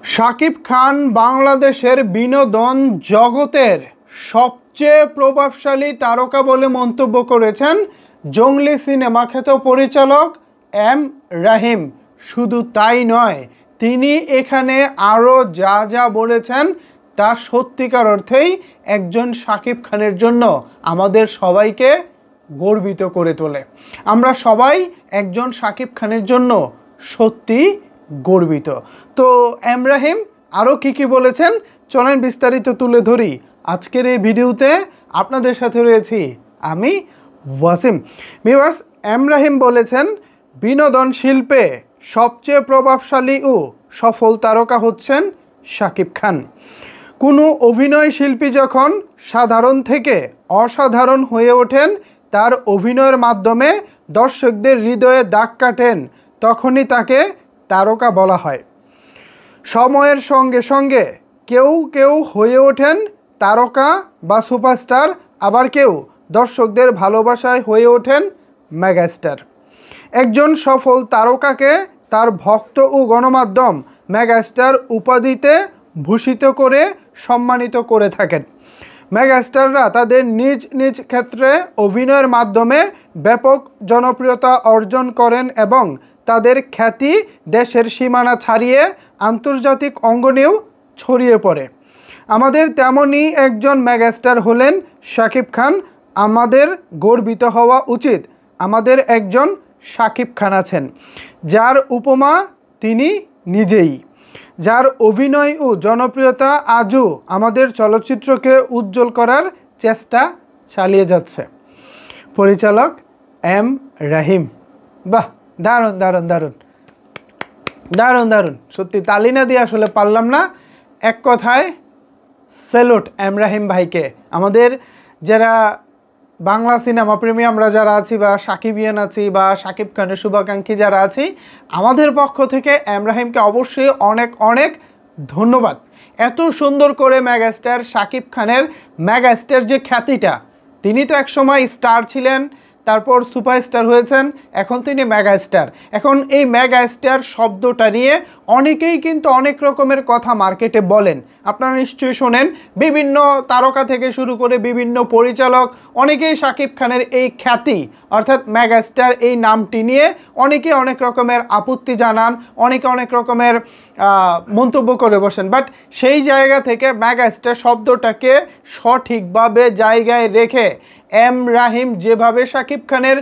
শাকিব খান বাংলাদেশের বিনোদন জগতের সবচেয়ে প্রভাবশালী তারকা বলে মন্তব্য করেছেন জংলি সিনেমা খ্যাত পরিচালক এম রাহিম। শুধু তাই নয়, তিনি এখানে আরও যা যা বলেছেন তা সত্যিকার অর্থেই একজন শাকিব খানের জন্য আমাদের সবাইকে গর্বিত করে তোলে। আমরা সবাই একজন শাকিব খানের জন্য সত্যি গর্বিত। তো এম রাহিম আরও কী বলেছেন চলেন বিস্তারিত তুলে ধরি আজকের এই ভিডিওতে। আপনাদের সাথে রয়েছি আমি ওয়াসিম। ভিউয়ার্স, এম রাহিম বলেছেন বিনোদন শিল্পে সবচেয়ে প্রভাবশালী ও সফল তারকা হচ্ছেন শাকিব খান। কোনো অভিনয় শিল্পী যখন সাধারণ থেকে অসাধারণ হয়ে ওঠেন, তার অভিনয়ের মাধ্যমে দর্শকদের হৃদয়ে দাগ কাটেন, তখনই তাকে তারকা বলা হয়। সময়ের সঙ্গে সঙ্গে কেউ কেউ হয়ে ওঠেন তারকা বা সুপারস্টার, আবার কেউ দর্শকদের ভালোবাসায় হয়ে ওঠেন মেগাস্টার। একজন সফল তারকাকে তার ভক্ত ও গণমাধ্যম মেগাস্টার উপাধিতে ভূষিত করে সম্মানিত করে থাকেন। মেগাস্টাররা তাদের নিজ নিজ ক্ষেত্রে অভিনয়ের মাধ্যমে ব্যাপক জনপ্রিয়তা অর্জন করেন এবং তাদের খ্যাতি দেশের সীমানা ছাড়িয়ে আন্তর্জাতিক অঙ্গনেও ছড়িয়ে পড়ে। আমাদের তেমনই একজন মেগাস্টার হলেন শাকিব খান। আমাদের গর্বিত হওয়া উচিত, আমাদের একজন শাকিব খান আছেন যার উপমা তিনি নিজেই, যার অভিনয় ও জনপ্রিয়তা আজও আমাদের চলচ্চিত্রকে উজ্জ্বল করার চেষ্টা চালিয়ে যাচ্ছে। পরিচালক এম রাহিম। বাহ, দারুণ দারুণ দারুণ দারুণ দারুণ, সত্যি তালি না দিয়ে আসলে পারলাম না। এক কথায় স্যালুট এম রাহিম ভাইকে। আমাদের যারা বাংলা সিনেমা প্রেমী আমরা যারা আছি বা সাকিবিয়ান আছি বা শাকিব খানের শুভাকাঙ্ক্ষী যারা আছি, আমাদের পক্ষ থেকে এম রাহিমকে অবশ্যই অনেক অনেক ধন্যবাদ। এত সুন্দর করে মেগাস্টার শাকিব খানের মেগাস্টার যে খ্যাতিটা, তিনি তো একসময় স্টার ছিলেন, তারপর সুপারস্টার হয়েছেন, এখন তিনি মেগাস্টার। এখন এই মেগাস্টার শব্দটা নিয়ে অনেকেই কিন্তু অনেক রকমের কথা মার্কেটে বলেন। আপনারা নিশ্চয়ই শোনেন, বিভিন্ন তারকা থেকে শুরু করে বিভিন্ন পরিচালক অনেকেই শাকিব খানের এই খ্যাতি অর্থাৎ মেগাস্টার এই নামটি নিয়ে অনেকে অনেক রকমের আপত্তি জানান, অনেকে অনেক রকমের মন্তব্য করে বসেন। বাট সেই জায়গা থেকে মেগাস্টার শব্দটাকে সঠিকভাবে জায়গায় রেখে এম রাহিম যেভাবে শাকিব খানের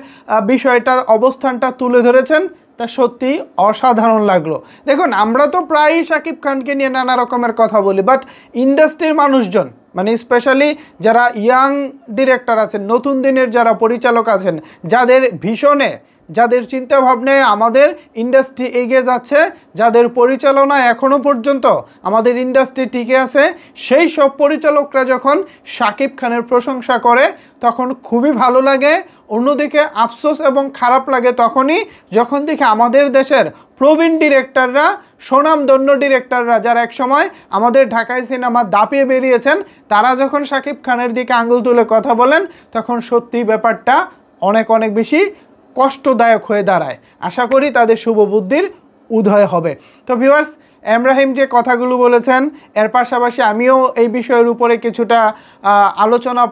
বিষয়টা অবস্থানটা তুলে ধরেছেন তা সত্যি অসাধারণ লাগলো। দেখুন, আমরা তো প্রায়ই শাকিব খানকে নিয়ে নানা রকমের কথা বলি, বাট ইন্ডাস্ট্রির মানুষজন মানে স্পেশালি যারা ইয়াং ডিরেক্টর আছেন, নতুন দিনের যারা পরিচালক আছেন, যাদের ভীষণে যাদের চিন্তাভাবনায় আমাদের ইন্ডাস্ট্রি এগিয়ে যাচ্ছে, যাদের পরিচালনা এখনও পর্যন্ত আমাদের ইন্ডাস্ট্রি টিকে আছে, সেই সব পরিচালকরা যখন শাকিব খানের প্রশংসা করে তখন খুবই ভালো লাগে। অন্যদিকে আফসোস এবং খারাপ লাগে তখনই যখন দেখি আমাদের দেশের প্রবীণ ডিরেক্টররা, স্বনামধন্য ডিরেক্টররা যারা একসময় আমাদের ঢাকায় সিনেমা দাপিয়ে বেরিয়েছেন, তারা যখন শাকিব খানের দিকে আঙুল তুলে কথা বলেন তখন সত্যি ব্যাপারটা অনেক অনেক বেশি কষ্টদায়ক হয়ে দাঁড়ায়। আশা করি তাদের শুভ বুদ্ধির উদয় হবে। তো ভিউয়ার্স, এম রাহিম যে কথাগুলো বলেছেন এর পাশাপাশি আমিও এই বিষয়ের উপরে কিছুটা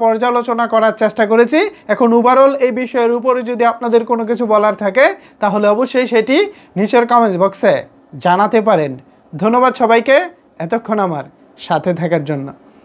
পর্যালোচনা করার চেষ্টা করেছি। এখন ওভারঅল এই বিষয়ের উপরে যদি আপনাদের কোনো কিছু বলার থাকে তাহলে অবশ্যই সেটি নিচের কমেন্টস বক্সে জানাতে পারেন। ধন্যবাদ সবাইকে এতক্ষণ আমার সাথে থাকার জন্য।